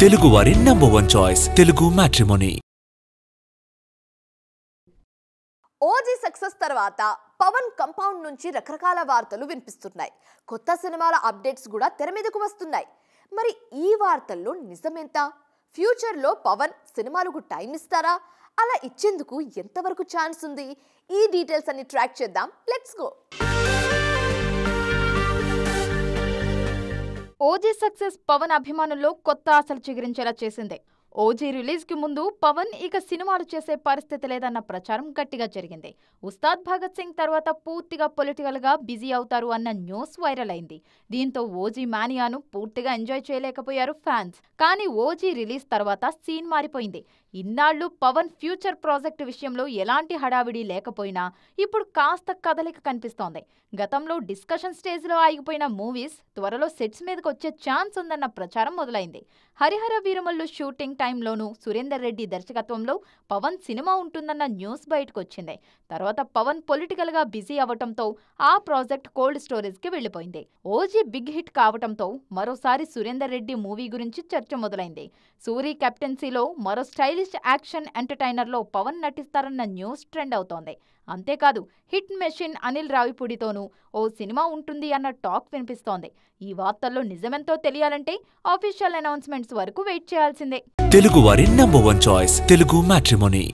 తెలుగువారి #1 choice Telugu matrimony. OG success తర్వాత Pawan compound నుంచి రకరకాల వార్తలు వినిపిస్తున్నాయి. కొత్త సినిమాల అప్డేట్స్ కూడా తెర మీదకు వస్తున్నాయి. మరి ఈ వార్తల్లో నిజమెంత? ఫ్యూచర్లో పవన్ సినిమాలకు టైం ఇస్తారా? అలా ఇచ్చేందుకు ఎంతవరకు ఛాన్స్ ఉంది? ఈ డీటెయిల్స్ అన్ని ట్రాక్ చేద్దాం. Let's go. OG success Pawan అభిమానుల్లో కొత్త ఆశలు చిగురించేలా చేసింది. ఓజీ రిలీజ్ కి ముందు పవన్ ఇక సినిమాలు చేసే పరిస్థితి లేదన్న ప్రచారం గట్టిగా జరిగింది. ఉస్తాద్ భగత్ సింగ్ తర్వాత పూర్తిగా పొలిటికల్ గా బిజీ అవుతారు అన్న న్యూస్ వైరల్ అయింది. దీంతో ఓజీ మానియాను పూర్తిగా ఎంజాయ్ చేయలేకపోయారు ఫ్యాన్స్. కానీ ఓజీ రిలీజ్ తర్వాత సీన్ మారిపోయింది. ఇన్నాళ్లు పవన్ ఫ్యూచర్ ప్రాజెక్టు విషయంలో ఎలాంటి హడావిడి లేకపోయినా ఇప్పుడు కాస్త కదలిక కనిపిస్తోంది. గతంలో డిస్కషన్ స్టేజ్ లో ఆగిపోయిన మూవీస్ త్వరలో సెట్స్ మీదకి వచ్చే ఛాన్స్ ఉందన్న ప్రచారం మొదలైంది. హరిహర వీరమల్లు షూటింగ్ టైంలోనూ సురేందర్ రెడ్డి దర్శకత్వంలో పవన్ సినిమా ఉంటుందన్న న్యూస్ బయటకు వచ్చింది. తర్వాత పవన్ పొలిటికల్ గా బిజీ అవటంతో ఆ ప్రాజెక్ట్ కోల్డ్ స్టోరేజ్ కి వెళ్లిపోయింది. ఓజీ బిగ్ హిట్ కావటంతో మరోసారి సురేందర్ రెడ్డి మూవీ గురించి చర్చ మొదలైంది. సూరి కెప్టెన్సీలో మరో స్టైలిష్ యాక్షన్ ఎంటర్టైనర్ లో పవన్ నటిస్తారన్న న్యూస్ ట్రెండ్ అవుతోంది. అంతేకాదు హిట్ మెషిన్ అనిల్ రావిపూడితోనూ ఓ సినిమా ఉంటుంది అన్న టాక్ వినిపిస్తోంది. ఈ వార్తల్లో నిజమెంతో తెలియాలంటే ఆఫీషియల్ అనౌన్స్మెంట్స్ వరకు వెయిట్ చేయాల్సిందే. తెలుగువారి #1 చాయిస్ తెలుగు మ్యాట్రిమోనీ.